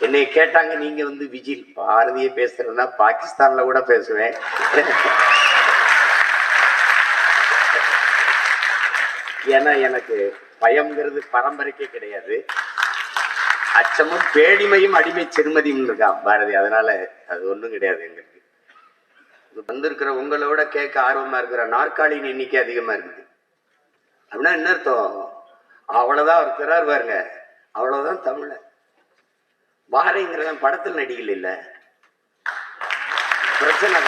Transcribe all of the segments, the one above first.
என்னை கேட்டாங்க, நீங்க வந்து விஜில் பாரதிய பேசுறேன்னா பாகிஸ்தான்ல கூட பேசுவேன். ஏன்னா எனக்கு பயம்ங்கிறது பரம்பரைக்கே கிடையாது. அச்சமும் பேடிமையும் அடிமை சிறுமதியும் இருக்கான் பாரதி. அதனால அது ஒண்ணும் கிடையாது. எங்களுக்கு வந்திருக்கிற உங்களோட கேட்க ஆர்வமா இருக்கிற நாற்காலியின் எண்ணிக்கை அதிகமா இருக்குது. அப்படின்னா என்ன அர்த்தம்? அவ்வளவுதான் அவர் திறார் பாருங்க, அவ்வளவுதான் தமிழ. பாரதிங்கிறவன் படத்தில் நடிக்கல இல்ல, பிரச்சனை.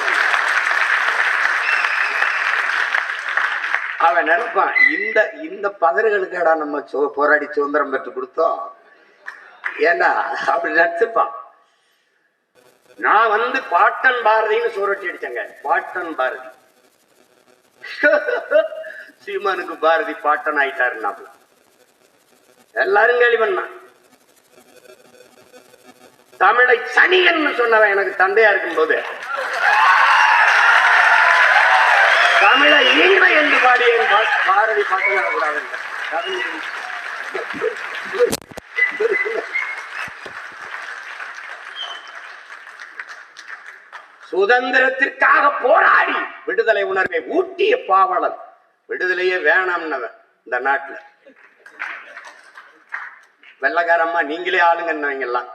அவன் நினைப்பான், இந்த இந்த பதறுகளுக்காடா நம்ம போராடி சுதந்திரம் பெற்று கொடுத்தோம், ஏன்னா அப்படி நினைச்சுப்பான். நான் வந்து பாட்டன் பாரதின்னு சூரட்டி அடிச்சேங்க. பாட்டன் பாரதி. சீமானுக்கு பாரதி பாட்டன் ஆயிட்டாருன்னா எல்லாரும் கேள்வி பண்ணான். தமிழை சனியன்னு சொன்னவன் எனக்கு தந்தையா இருக்கும் போது தமிழை ஈமை என்று பாடிய பாரதி பாட்டன் கூடாது. சுதந்திரத்திற்காக போராடி விடுதலை உணர்வை ஊட்டிய பாவலன். விடுதலையே வேணாம்னவன் இந்த நாட்டுல. வெள்ளக்காரம்மா நீங்களே ஆளுங்கன்னவங்கெல்லாம்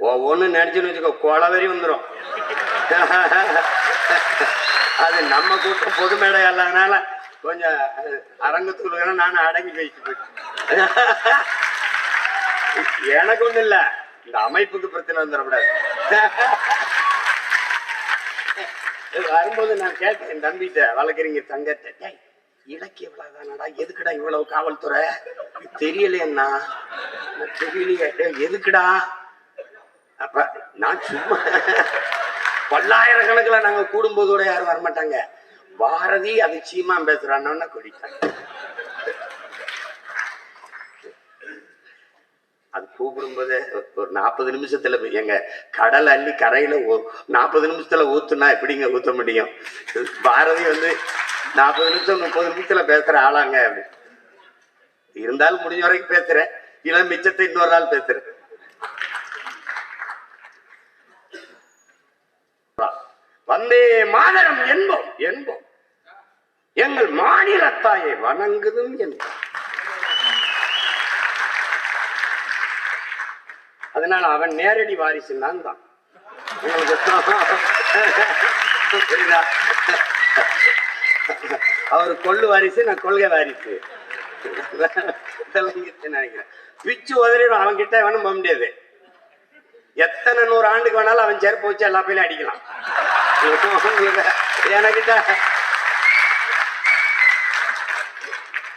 ஒவ்வொன்னு நினைச்சுன்னு வச்சுக்கோ, கொலவெறி வந்துடும். அது நம்ம கூட்டம் பொது மேடை இல்லாதனால கொஞ்சம் அரங்கத்துக்குள்ள நானும் அடங்கி போயிட்டு எனக்கு ஒண்ணு இல்ல, இந்த அமைப்புக்கு பிரச்சனை வந்துடக்கூடாது. வரும்போது நான் கேட்டேன் என் தம்பிட்ட, வழக்கறிஞர் தங்கத்தை, இலக்கிய விழாதானடா, எதுக்குடா இவ்வளவு காவல்துறை? தெரியலையண்ணா. தெரியலையே, எதுக்குடா? அப்ப நான் சும்மா பல்லாயிரக்கணக்கில் நாங்க கூடும்போதோட யாரும் வரமாட்டாங்க. பாரதி அது சீமா பேசுறான்னு கூட்டிட்டாங்க. அது கூப்பிடும்போது ஒரு 40 நிமிஷத்துல எங்க கடல் அள்ளி கரையில 40 நிமிஷத்துல ஊத்துனா எப்படிங்க ஊத்த முடியும்? பாரதி வந்து 40 நிமிஷம் 30 நிமிஷத்துல பேசுற ஆளாங்க. அப்படி இருந்தாலும் முடிஞ்ச வரைக்கும் பேசுறேன், இல்ல மிச்சத்தை இன்னொரு நாள் பேசுறேன். வந்தே மாதரம் என்போம் என்போம், எங்கள் மாநிலத்தாயை வணங்குதும் என்போம். அதனால அவன் நேரடி வாரிசு நான் தான். புரியுதா? அவரு கொள்ளு வாரிசு, நான் கொள்கை வாரிசு. நினைக்கிறேன் பிச்சு உதறிடும். அவன் கிட்ட வேணும் போக முடியாது. எத்தனை 100 ஆண்டுக்கு வேணாலும் அவன் செருப்பு வச்சு எல்லா பையிலும் அடிக்கலாம். எனக்கிட்ட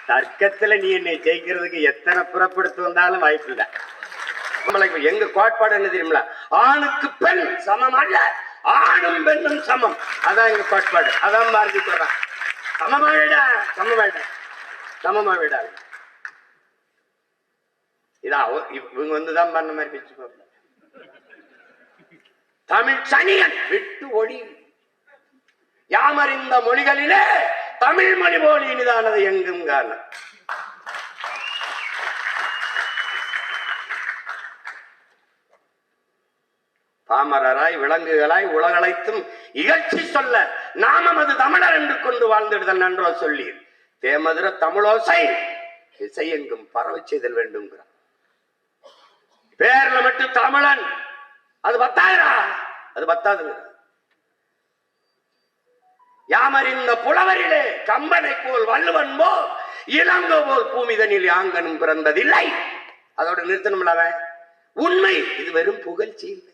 தர்க்கத்துல நீ என்னை ஜெயிக்கிறதுக்கு எத்தனை புறப்படுத்து வந்தாலும் வாய்ப்பு இல்லை. எங்க கோட்பாடு என்ன தெரியுங்களா? ஆணுக்கு பெண் சமம் அல்ல, ஆணும் பெண்ணும் சமம். அதான் எங்க கோட்பாடு. அதான் பாரதி சொல்றான், சமமா விட சமமா விட சமமா விட. இதான் இவங்க வந்துதான் பண்ண மாதிரி பேச்சு. தமிழ் சனியன் விட்டு ஒளி யாமறிந்த மொழிகளிலே தமிழ் மொழி போல் இனிதானது எங்கும் காண. பாமரராய் விலங்குகளாய் உலகளைத்தும் இகழ்ச்சி சொல்ல நாமம் அது தமிழர் என்று கொண்டு வாழ்ந்திடுதல் நன்றோ சொல்லி தேமதுர தமிழோசை இசை எங்கும் பரவ செய்தல் வேண்டும். பேர்ல மட்டும் தமிழன் அது 10,000, அது 10,000. யாமறிந்த புலவரிலே கம்பனை போல் வள்ளுவன் போல் இளங்கோ போல் பூமிதனில் யாங்கனும் பிறந்ததில்லை. அதோட நிறுத்தணும். அவன் உண்மை, இது வெறும் புகழ்ச்சி இல்லை.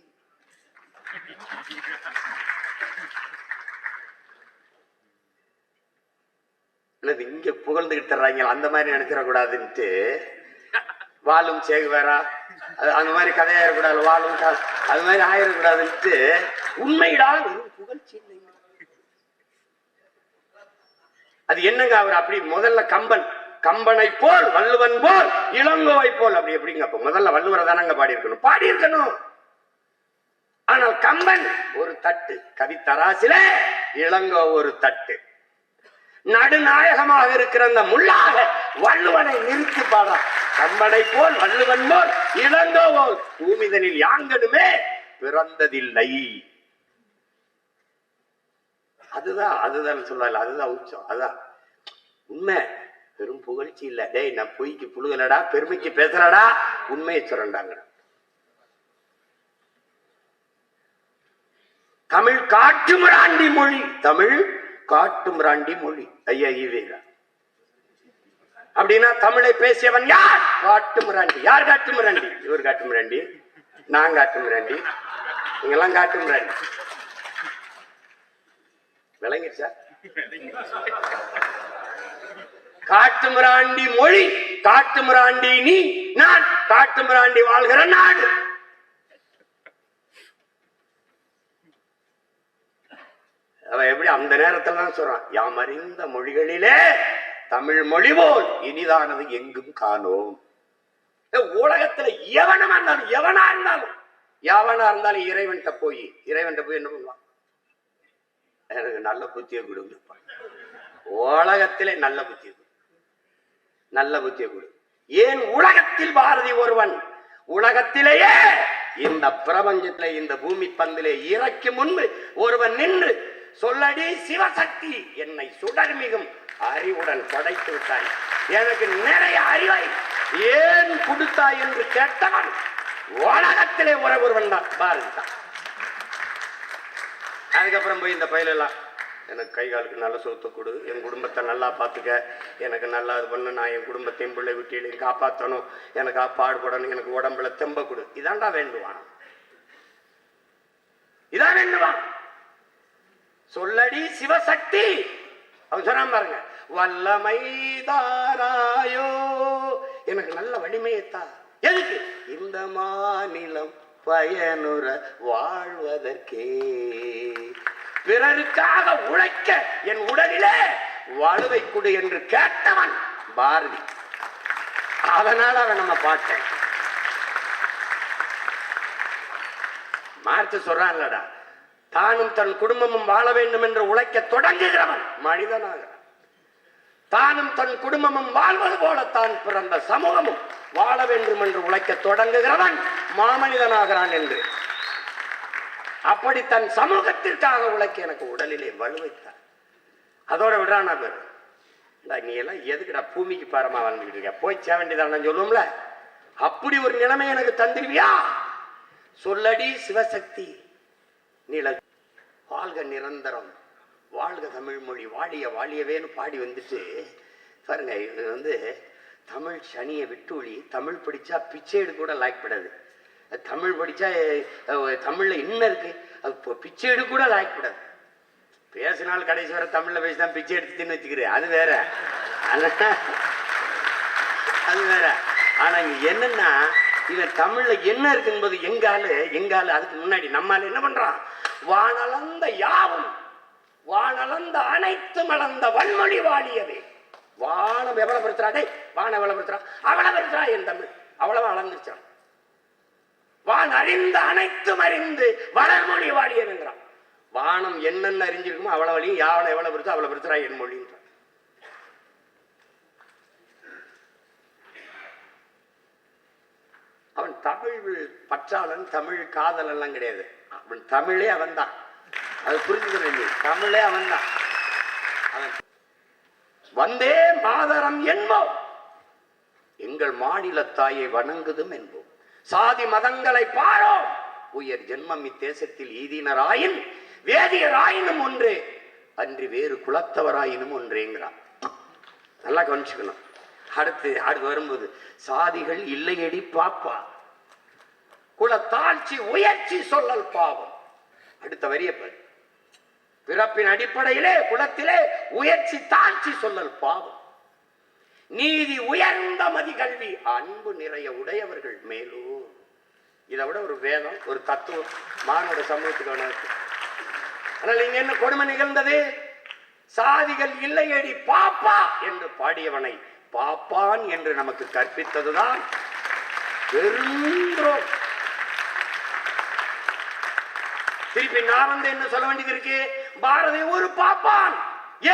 இங்க புகழ்ந்துகிட்டு தர்றாங்க, அந்த மாதிரி நினைச்சிடக்கூடாதுன்ட்டு வாழும் சேகுவேரா அந்த மாதிரி கதையா இருக்கக்கூடாது, வாழும் அது மாதிரி ஆயிடக்கூடாதுன்ட்டு உண்மைடா வெறும் புகழ்ச்சி இல்லை. அது என்னங்க? அவர் அப்படி முதல்ல கம்பனை போல் வள்ளுவன் போல் இளங்கோவை போல் அப்படி எப்படிங்க? அப்ப முதல்ல வள்ளுவரை தானங்க பாடி இருக்கணும். ஆனால் கம்பன் ஒரு தட்டு கவித்தராசில, இளங்கோ ஒரு தட்டு. நடுநாயகமாக இருக்கிற அந்த முள்ளாக வள்ளுவனை நிறுத்தி பாடா. கம்பனை போல் வள்ளுவன் போல் இளங்கோவோல் பூமிதனில் யாங்கனுமே பிறந்ததில்லை. அதுதான் சொல்லல, அதுதான் உச்சம், அதான் உண்மை. பெரும் புகழ்ச்சி இல்ல, டேய் நான் பொய்க்கு புழுகலடா, பெருமைக்கு பேசுறடா, உண்மையை சொல்றாங்க. தமிழ் காட்டுமிராண்டி மொழி, தமிழ் காட்டுமிராண்டி மொழி. ஐயா ஈவேரா அப்படின்னா தமிழை பேசியவன் யார்? காட்டுமிராண்டி. யார் காட்டுமிராண்டி? இவர் காட்டுமிராண்டி, நான் காட்டுமிராண்டி, நீங்கெல்லாம் காட்டுமிராண்டி. விளங்கிடுச்சா? காட்டுமிராண்டி மொழி, காட்டுமிராண்டி நீ, நான் காட்டுமிராண்டி வாழ்கிற நாடு. அவன் எப்படி அந்த நேரத்தில் தான் சொல்றான், யாம் அறிந்த மொழிகளிலே தமிழ் மொழி போல் இனிதானது எங்கும் காணோம். உலகத்துல எவனா இருந்தாலும் இறைவன்கிட்ட போய் என்ன பண்ணுவான்? எனக்கு நல்ல புத்தியை கொடுங்க, உலகத்திலே நல்ல புத்தியை கொடு. ஏன் உலகத்தில் பாரதி ஒருவன், உலகத்திலேயே இந்த பிரபஞ்சத்திலே இந்த பூமி பந்திலே இறக்கி முன்பு ஒருவன் நின்று சொல்லடி சிவசக்தி, என்னை சுடர்மிகும் அறிவுடன் படைத்து விட்டாய், எனக்கு நிறைய அறிவை ஏன் கொடுத்தாய் என்று கேட்டவன் உலகத்திலே ஒருவன் தான், பாரதி தான். அதுக்கப்புறம் போய் இந்த பயிலெல்லாம் எனக்கு கை காலுக்கு நல்ல சொத்து கொடு, என் குடும்பத்தை நல்லா பார்த்துக்க, எனக்கு நல்லா இது பண்ணு, நான் என் குடும்பத்தையும் பிள்ளை வீட்டிலையும் காப்பாற்றணும், எனக்கு பாடுபடணும், எனக்கு உடம்புல தெம்ப கொடு, இதான்டா வேண்டுவான், இதான் வேண்டுவான். சொல்லடி சிவசக்தி, அவன் சொன்னான் பாருங்க, வல்லமை தாராயோ, எனக்கு நல்ல வலிமையத்தா. எதுக்கு? இந்த மாநிலம் பயனுற வாழ்வதற்கே, பிறருக்காக உழைக்க என் உடலிலே வலுவை கொடு என்று கேட்டவன் பாரதி. அதனால அவன் நம்ம பாட்டேன் மார்க்ஸ் சொல்றான்லடா, தானும் தன் குடும்பமும் வாழ வேண்டும் என்று உழைக்க தொடங்குகிறவன் மனிதனாகிறான். தானும் தன் குடும்பமும் வாழ்வது போல தான் பிறந்த சமூகமும் வாழ வேண்டும் என்று உழைக்க தொடங்குகிறவன் மாமனிதனாகிறான் என்று. அப்படி தன் சமூகத்திற்காக உழைக்க எனக்கு உடலிலே வலுவைத்தான். அதோட விடுறானா பேரு, நீ எல்லாம் எதுக்குடா பூமிக்கு பாரமா வாழ்ந்துகிட்டு இருக்க, போய் சேர வேண்டியதான் சொல்லுவோம்ல, அப்படி ஒரு நிலைமை எனக்கு தந்துருவியா? சொல்லடி சிவசக்தி, நீல வாழ்க நிரந்தரம், வாழ்க தமிழ் மொழி, வாழிய வாழியவேன்னு பாடி வந்துட்டு பாருங்க. இது தமிழ் சனியை விட்டுஒளி, தமிழ் படிச்சா பிச்சை எடுக்க கூட லாய்க்கப்படாது. தமிழ் படிச்சா தமிழ்ல என்ன இருக்கு, அது பிச்சை எடுக்க கூட லாய்க்கப்படாது. பேசினால் கடைசி வரை தமிழ்ல பேசிதான் பிச்சை எடுத்துன்னு வச்சுக்கிறேன், அது வேற, அது வேற. ஆனா இங்க என்னன்னா, இவன் தமிழ்ல என்ன இருக்கு என்பது எங்கால அதுக்கு முன்னாடி நம்மால என்ன பண்றான், வானளந்த யாவும் வானளந்த அனைத்து மலர்ந்த வன்மொழி வாழியவே. வானம் எவ்வளவு பெருத்துறாடே, வானம் எவ்வளவு பெருத்துறா, அவ்வளவு பெருத்துறா என் தமிழ், அவ்வளவு அளந்துருச்சான். வான் அறிந்த அனைத்தும் அறிந்து வளர்மொழி வாழியவேங்கிறான். வானம் என்னென்ன அறிஞ்சிருக்குமோ அவ்வளவு வழியும், யாவனை எவ்வளவு பெருத்தா அவ்வளவு பெருத்துறா என் மொழின்றான். அவன் தமிழ் பற்றாளன், தமிழ் காதல் எல்லாம் கிடையாது. அவன் தமிழே அவன் தான், அது புரிஞ்சுக்கிறேன். தமிழே அவன் தான். வந்தே மாதரம் என்போம், எங்கள் மாநில தாயை வணங்குதும் என்போம். சாதி மதங்களை பாரோம், உயர் ஜென்மம் இத்தேசத்தில் ஈதினராயின் வேதியராயினும் ஒன்றே, அன்றி வேறு குலத்தவராயினும் ஒன்றேங்கிறான். நல்லா கவனிச்சுக்கணும். அடுத்து வரும்போது, சாதிகள் இல்லையடி பாப்பா, குலத்தாட்சி உயர்ச்சி சொல்லல் பாவம். அடுத்த வரிய பிறப்பின் அடிப்படையிலே குலத்திலே உயர்ச்சி தாழ்ச்சி சொல்லல் பாவம். நீதி உயர்ந்த மதி கல்வி அன்பு நிறைய உடையவர்கள் மேலூர். இதை விட ஒரு வேதம், ஒரு தத்துவம் மானுட சமூகத்துக்கு. ஆனால் இங்க என்ன கொடுமை நிகழ்ந்தது? சாதிகள் இல்லையடி பாப்பா என்று பாடியவனை பாப்பான் என்று நமக்கு கற்பித்ததுதான் பெருந்தோம். திருப்பி நான் என்ன சொல்ல வேண்டியது இருக்கு, பாரதி ஒரு பாப்பான்.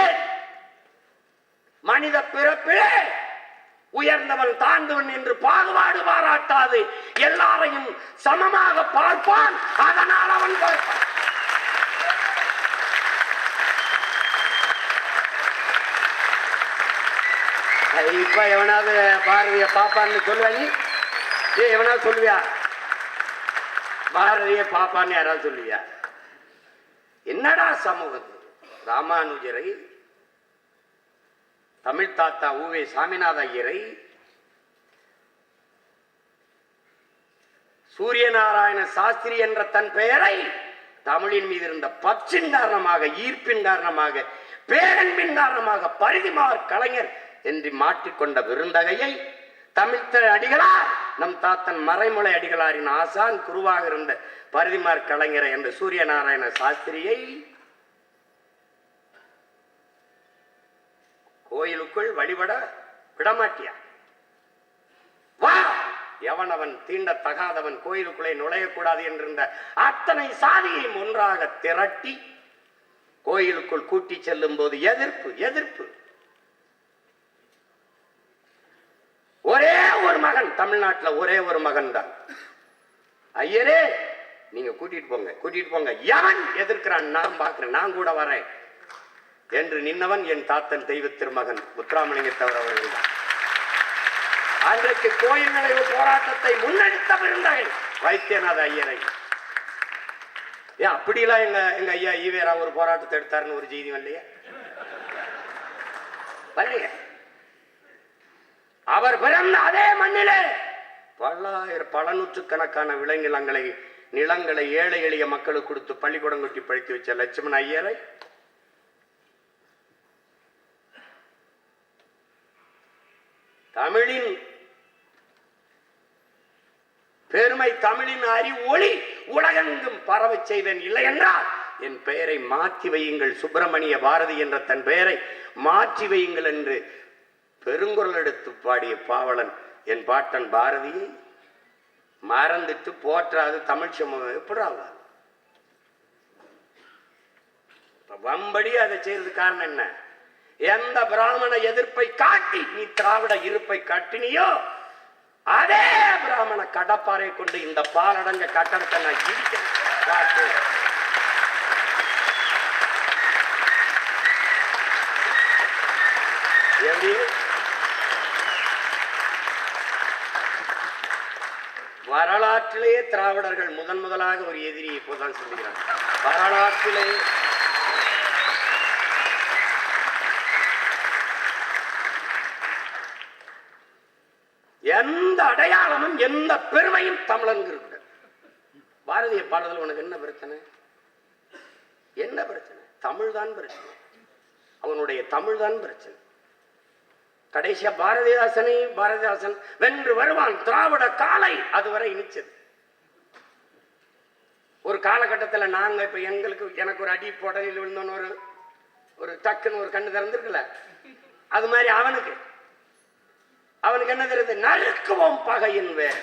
ஏன் மனித பிறப்பிலே உயர்ந்தவன் தாழ்ந்தவன் என்று பாகுபாடு பாராட்டாது எல்லாரையும் சமமாக பார்ப்பான். அதனால் அவன் பார்ப்பான். இப்ப எவனாவது பாரதிய பாப்பான்னு சொல்லுவா? நீ எவனாவது சொல்லுவியா? பாரதிய பாப்பான்னு யாராவது சொல்லுவியா? என்னடா சமூகம்? ராமானுஜரை, தமிழ் தாத்தா ஊவே சாமிநாத ஐயரை, சூரியநாராயண சாஸ்திரி என்ற தன் பெயரை தமிழின் மீது இருந்த பற்றின் காரணமாக, ஈர்ப்பின் காரணமாக, பேரன்பின் காரணமாக பரிதிமார் கலைஞர் என்று மாற்றிக்கொண்ட விருந்தகையை தமிழ்த்த அடிகளார், நம் தாத்தன் மறைமுலை அடிகளாரின் ஆசான் குருவாக இருந்த பரிதிமார் கலைஞரை என்ற சூரியநாராயண சாஸ்திரியை கோயிலுக்குள் வழிபட விடமாட்டியா? வா, எவனவன் தீண்டத்தகாதவன் கோயிலுக்குள்ளே நுழையக்கூடாது என்றிருந்த அத்தனை சாதியையும் ஒன்றாக திரட்டி கோயிலுக்குள் கூட்டி செல்லும் போது எதிர்ப்பு எதிர்ப்பு. ஒரே ஒரு மகன், தமிழ்நாட்டில் ஒரே ஒரு மகன் தான். ஐயரே நீங்க கூட்டிட்டு போங்க, கூட்டிட்டு போங்க. எவன் எதிர்க்கிறான் நான் பார்க்கிறேன், நான் கூட வரேன் என்று நின்னவன் என் தாத்தன் தெய்வ திருமகன் முத்துராமலிங்கத்தவர் அவர்கள் தான். அன்றைக்கு கோயில் நுழைவு போராட்டத்தை முன்னெடுத்த விருந்தகை வைத்தியநாத ஐயரை. ஏன் அப்படிலாம் எங்க ஐயா ஈவேரா ஒரு போராட்டத்தை எடுத்தாருன்னு ஒரு செய்தி வரலையே? வரலையே. அவர் பிறந்த அதே மண்ணிலே பல நூற்றுக்கணக்கான நிலங்களை ஏழை எளிய மக்களுக்கு கொடுத்து பள்ளிக்கூடம் கட்டி படித்து வச்ச லட்சுமண ஐயரை தமிழின் பெருமை, தமிழின் அறிவொளி உலகெங்கும் பரவ செய்வேன். இல்லை என்றால் என் பெயரை மாற்றி வையுங்கள், சுப்பிரமணிய பாரதி என்ற தன் பெயரை மாற்றி வையுங்கள் என்று பெருங்குரல் எடுத்து பாடிய பாவலன் என் பாட்டன் பாரதியை மறந்துட்டு போற்றாது தமிழ் சமூகம் எப்படி வம்படி அதை செய்யறது காரணம் என்ன? எந்த பிராமண எதிர்ப்பை காட்டி நீ திராவிட இருப்பை காட்டினியோ அதே பிராமண கடப்பாறை கொண்டு இந்த பாலடைஞ்ச கட்டடத்தை நான் இடிக்கிறேன். வரலாற்றிலேயே திராவிடர்கள் முதலாக ஒரு எதிரி இப்போதான் சொல்லுகிறார். வரலாற்றிலே எந்த அடையாளமும் எந்த பெருமையும் தமிழனுக்கு இருக்கு. பாரதிய பாடல் உனக்கு என்ன பிரச்சனை? என்ன பிரச்சனை? தமிழ் தான் பிரச்சனை. அவனுடைய தமிழ் தான் பிரச்சனை. கடைசியா பாரதிதாசன் வென்று வருவான் திராவிட காலை அதுவரை இனிச்சது. ஒரு காலகட்டத்தில் நாங்க இப்ப எனக்கு ஒரு அடி போடலில் விழுந்தோன்னு ஒரு டக்குன்னு ஒரு கண்ணு திறந்துருக்குல்ல, அது மாதிரி அவனுக்கு என்ன தெரியுது? நறுக்குவோம் பகையின் வேர்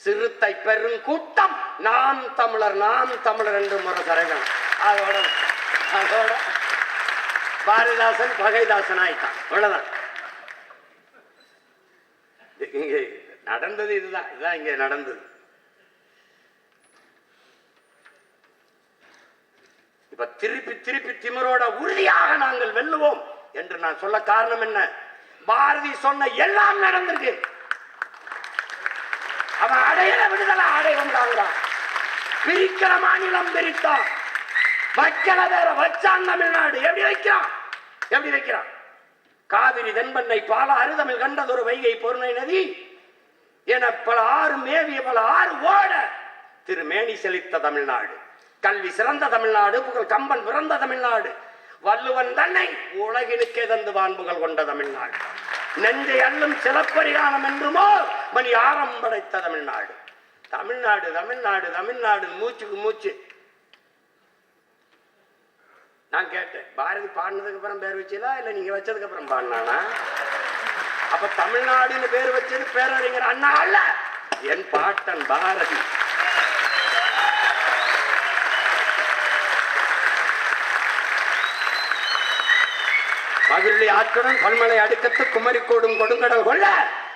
சிறுத்தை பெரும் கூட்டம் நான் தமிழர் என்று முறை தரங்கள். அதோட பாரதிதாசன் பகைதாசன் ஆயிட்டான். அவ்வளவுதான் இங்க நடந்தது. இதுதான் இங்க நடந்தது. இப்ப திருப்பி திமிரோட உறுதியாக நாங்கள் வெல்லுவோம் என்று நான் சொல்ல காரணம் என்ன? பாரதி சொன்ன எல்லாம் நடந்திருக்கு. அவன் அடையில விடுதலை அடையும் பிரிக்கிற மாநிலம் பிரித்தான், வைக்கல வேற வச்சான் தமிழ்நாடு. எப்படி வைக்கிறான்? காவிரி தென்பண்ணை பால அறுதமிழ் கண்டதொரு வைகை பொருணை நதி என பல ஆறு மேவிய பல ஆறு ஓட திருமேனி செழித்த தமிழ்நாடு, கல்வி சிறந்த தமிழ்நாடு, புகழ் கம்பன் பிறந்த தமிழ்நாடு, வள்ளுவன் தன்னை உலகினுக்கே தந்து வான்புகள் கொண்ட தமிழ்நாடு, நெஞ்சை அள்ளும் சிலப்பரிகாரம் என்றுமோ மணி ஆரம் படைத்த தமிழ்நாடு. தமிழ்நாடு மூச்சுக்கு மூச்சு. நான் கேட்டேன், பாரதி பாடினதுக்கு அப்புறம் பேர் வச்சீங்களா இல்ல நீங்க வச்சதுக்கு அப்புறம் பாடினானா? அப்ப தமிழ்நாடுன்னு பேர் வச்சது பேரறிஞர் அண்ணா அல்ல, என் பாட்டன் பாரதி. பகிர்லி ஆற்றுடன் பல்மலை அடுக்கத்து குமரி கோடும் கொடுங்கடல் கொள்ள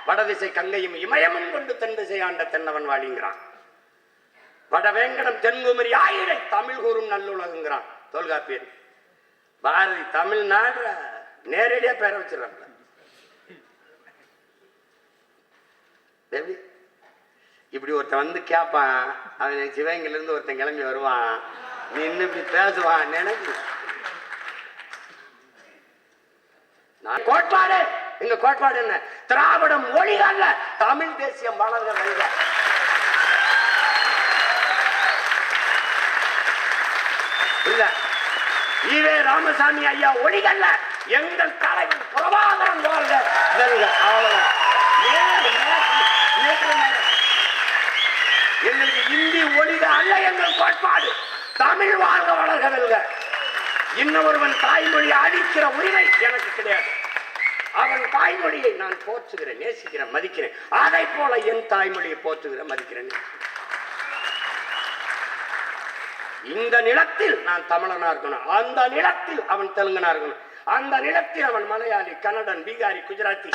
வடதிசை கங்கையும் இமயமும் கொண்டு தென் திசை ஆண்ட தென்னவன் வாழிங்கிறான். வடவேங்கடம் தென்குமரி ஆயிரை தமிழ் கூறும் நல்லுலகுங்கிறான் தொல்காப்பியர். பாரதி தமிழ்நாடு நேரடியா பேர வச்சிடறாங்க. இப்படி ஒருத்தன் வந்து கேட்பான், அவன் சிவகங்கையில இருந்து ஒருத்தன் கிளம்பி வருவான், நீ இன்னும் இப்படி பேசுவான் நினைக்கு. கோட்பாடு எங்க கோட்பாடு என்ன? திராவிடம் மொழிக அல்ல, தமிழ் தேசியம் வளர்க வருக. ஈவே ராமசாமி ஐயா ஒளிகல்ல, எங்கள் தலைவர் பிரபாகரன் வாழ்க வருக. அவ்வளவுதான். எங்களுக்கு இந்தி ஒளிக அல்ல எங்கள் கோட்பாடு, தமிழ் வாழ்க வளர்க வெல்க. இன்னொருவன் தாய்மொழியை அழிக்கிற உரிமை எனக்கு கிடையாது. அவன் தாய்மொழியை நான் போற்றுகிறேன், நேசிக்கிறேன், மதிக்கிறேன். அதை போல என் தாய்மொழியை போற்றுகிறேன், மதிக்கிறேன். இந்த நிலத்தில் நான் தமிழனா இருக்கணும், அந்த நிலத்தில் அவன் தெலுங்கனா இருக்கணும், அந்த நிலத்தில் அவன் மலையாளி, கன்னடன், பீகாரி, குஜராத்தி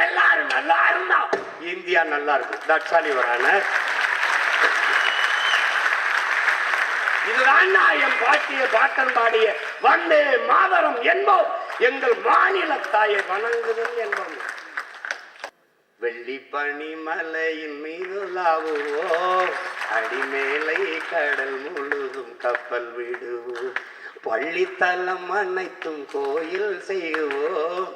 எல்லாரும் நல்லா இருந்தா இந்தியா நல்லா இருக்கும். தட்சாலி வரான இதுதான் என் பாட்டிய பாட்டன் பாடிய வந்தே மாதரம் என்போம், எங்கள் மாநில தாயை வணங்குதல் என்போம். வெள்ளி பனி மலையின் மீதுலாவுவோம், அடிமேலை கடல் முழுதும் கப்பல் விடுவோம், பள்ளித்தலம் அனைத்தும் கோயில் செய்வோம்,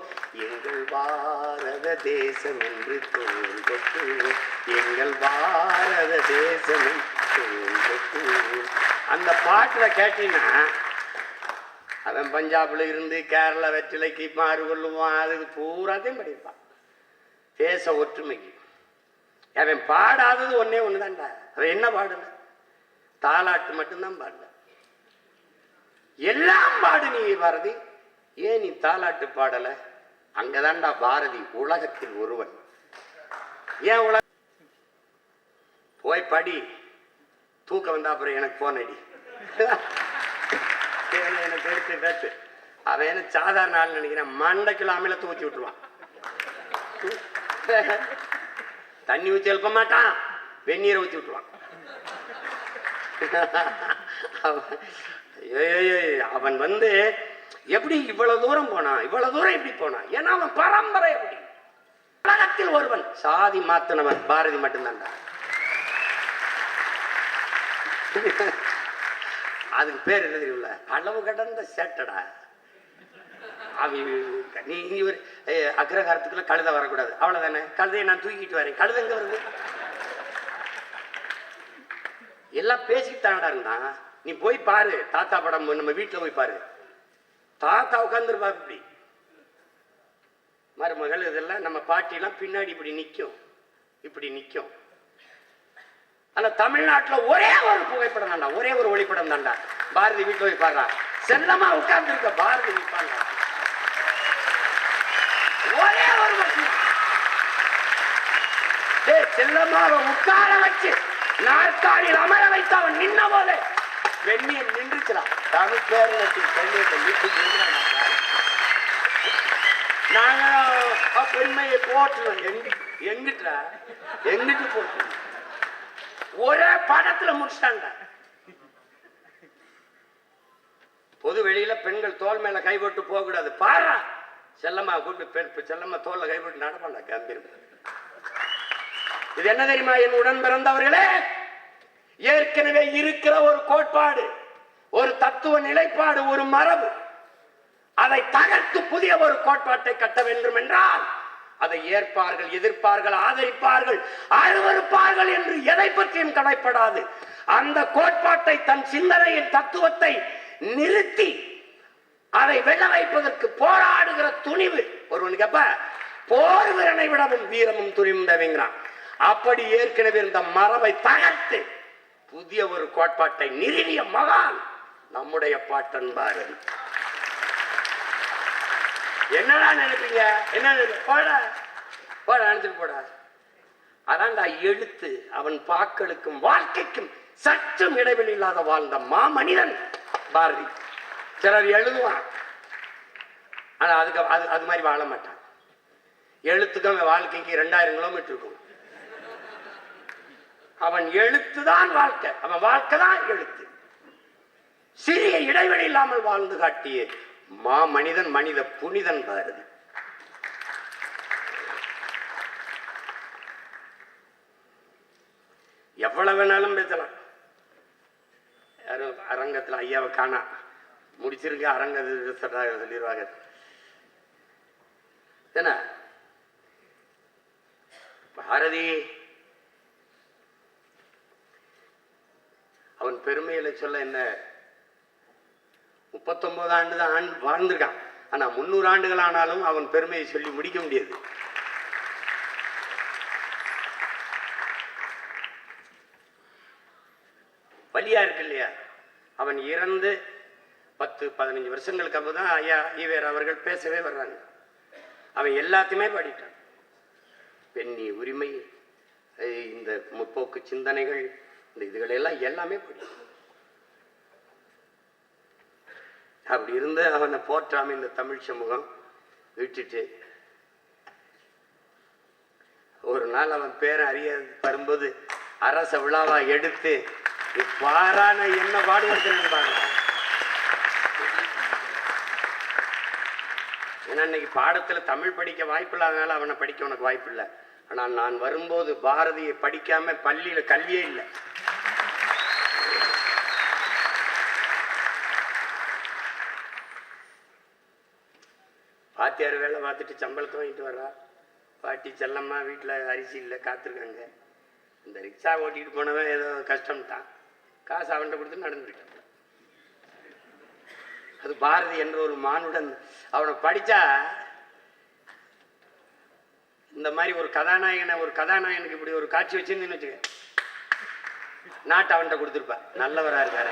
எங்கள் பாரத தேசம் என்று தோன்றுவோம், எங்கள் பாரத தேசம் தோன்றுவோம். அந்த பாட்டுல கேட்டீங்கன்னா அவன் பஞ்சாப்ல இருந்து கேரளா வெற்றிலைக்கு மாறு கொள்ளுவான், அதுக்கு பூராத்தையும் படிப்பான். தேச ஒற்றுமைக்கு அவன் பாடாதது ஒன்னே ஒண்ணுதான்டா. அவன் என்ன பாடல? தாலாட்டு மட்டும்தான் பாடல. எல்லாம் பாடு நீ பாரதி, ஏன் நீ தாலாட்டு பாடல? அங்கதான்டா பாரதி உலகத்தில் ஒருவன். ஏன் உலக போய் படி, தூக்கம் வந்தா அப்புறம் எனக்கு போன் அடி, எனக்கு எடுத்து பேச்சு. அவன் என்ன சாதாரண ஆள் நினைக்கிறேன், மண்டைக்குள்ள அமில தூச்சி விட்டுருவான். தண்ணி ஊற்றி எழுப்ப மாட்டான், வெந்நீரை ஊற்றி விட்டுருவான். அவன் வந்து எப்படி இவ்வளவு தூரம் போனான், இவ்வளவு தூரம் எப்படி போனான்? ஏன்னா அவன் பரம்பரை எப்படி உலகத்தில் ஒருவன். சாதி மாத்தினவன் பாரதி மட்டும்தான். அதுக்கு பேர் என்ன தெரியும்ல? அளவு கடந்த சேட்டடா. நீ இங்க ஒரு அக்ரகாரத்துக்குள்ள கழுதை வரக்கூடாது, அவ்வளவுதானே. கழுதையை நான் தூக்கிட்டு வரேன், கழுதை எங்க வருது? எல்லாம் பேசிட்டு தானடா இருந்தான். நீ போய் பாரு, தாத்தா படம் நம்ம வீட்டுல போய் பாரு, தாத்தா உட்கார்ந்துருப்பா இப்படி, மருமகள் இதெல்லாம் நம்ம பாட்டிலாம் பின்னாடி இப்படி நிக்கும், இப்படி நிக்கும். ஆனா தமிழ்நாட்டுல ஒரே ஒரு புகைப்படம் தாண்டா, ஒரே ஒரு ஒளிப்படம் தாண்டா. பாரதி வீட்டுல போய் பாருடா, செல்லமா உட்கார்ந்து இருக்க பாரதி நிற்பாங்க, ஒரே ஒரு வருஷம். செல்லமா உட்கார வச்சு நாற்காலியில் அமர வைத்து அவன் நின்ன போல வெண்ணியம் நின்றுச்சுலாம். தமிழ் பேரத்தின் பெண்ணியத்தை நாங்க பெண்மையை போட்டுறோம். எங்கிட்ட எங்கிட்டு போட்டு ஒரே படத்துல முடிச்சிட்டாங்க. பொது வெளியில பெண்கள் தோல் மேல கைப்பட்டு போக கூடாது. பாரா செல்லம்மா கூப்பிட்டு செல்லம்மா தோல்ல கைப்பட்டு நடப்பாண்டா கம்பீரம். இது என்ன தெரியுமா என் உடன் பிறந்தவர்களே? ஏற்கனவே இருக்கிற ஒரு கோட்பாடு, ஒரு தத்துவ நிலைப்பாடு, ஒரு மரபு. அதை தகர்த்து புதிய ஒரு கோட்பாட்டை கட்ட வேண்டும் என்றால் அதை ஏற்பார்கள், எதிர்ப்பார்கள், ஆதரிப்பார்கள், அருவருப்பார்கள் என்று எதை பற்றியும் கடைப்படாது. அந்த கோட்பாட்டை தன் சிந்தனையின் தத்துவத்தை நிறுத்தி அதை வெல்ல வைப்பதற்கு போராடுகிற துணிவு ஒருவனுக்கு அப்ப போர் வீரனை விடவும் வீரமும் துணிவும் தேவைங்கிறான். அப்படி ஏற்கனவே இந்த மரபை தகர்த்து புதிய ஒரு கோட்பாட்டை நிறுவிய மகான் நம்முடைய பாட்டன் பாரதி. என்னடா நினைப்பீங்க? என்ன போட போட நினைச்சிட்டு போட. அதான்டா எழுத்து. அவன் பாக்களுக்கும் வாழ்க்கைக்கும் சற்றும் இடைவெளி இல்லாத வாழ்ந்த மாமனிதன் பாரதி. சிலர் எழுதுவான், ஆனா அதுக்கு அது மாதிரி வாழ மாட்டான். எழுத்துக்கு அவன் வாழ்க்கைக்கு 2000 கிலோமீட்டர் இருக்கும். அவன் எழுத்துதான் வாழ்க்கை, அவன் வாழ்க்கை தான் எழுத்து. சிறிய இடைவெளி இல்லாமல் வாழ்ந்து காட்டிய மனிதன், மனித புனிதன் பாரதி. எவ்வளவு வேணாலும் பேசலாம். யாரும் அரங்கத்தில் ஐயாவை காணா, முடிச்சிருக்க அரங்க சொல்லிடுவாங்க. என்ன பாரதி அவன் பெருமையில சொல்ல என்ன, 39 ஆண்டு தான் வாழ்ந்திருக்கான். ஆனா 300 ஆண்டுகள் ஆனாலும் அவன் பெருமையை சொல்லி முடிக்க முடியாது. வலியா இருக்கு இல்லையா? அவன் இறந்து 10-15 வருஷங்களுக்கு அப்புறம் ஐயா ஈவேர் அவர்கள் பேசவே வர்றாங்க. அவன் எல்லாத்தையுமே பாடிட்டான். பெண்ணி உரிமை, இந்த முற்போக்கு சிந்தனைகள், இந்த இதுகளெல்லாம் எல்லாமே படித்தான். அப்படி இருந்து அவனை போற்றாம இந்த தமிழ் சமூகம் விட்டுட்டு, ஒரு நாள் அவன் பேரை அறிய வரும்போது அரச விழாவா எடுத்து பாரான என்ன பாடுபடுத்துறேன்னு பாருங்க. ஏன்னா இன்னைக்கு பாடத்துல தமிழ் படிக்க வாய்ப்பு இல்லாதனால அவனை படிக்க உனக்கு வாய்ப்பு இல்லை. ஆனால் நான் வரும்போது பாரதியை படிக்காம பள்ளியில கல்வியே இல்லை. பாத்தியார் வேலை பார்த்துட்டு சம்பளத்தை வாங்கிட்டு வர்றா. பாட்டி செல்லம்மா வீட்டில் அரிசி இல்லை காத்திருக்காங்க. இந்த ரிக்ஷா ஓட்டிட்டு போனவன் ஏதோ கஷ்டம்ட்டான், காசு அவன்கிட்ட கொடுத்து நடந்துருக்கான். அது பாரதி என்ற ஒரு மானுடன். அவனை படிச்சா இந்த மாதிரி ஒரு கதாநாயகனுக்கு இப்படி ஒரு காட்சி வச்சிருந்தேன்னு வச்சுக்க, நாட்டை அவன்கிட்ட கொடுத்துருப்பா. நல்லவரா இருக்காரு.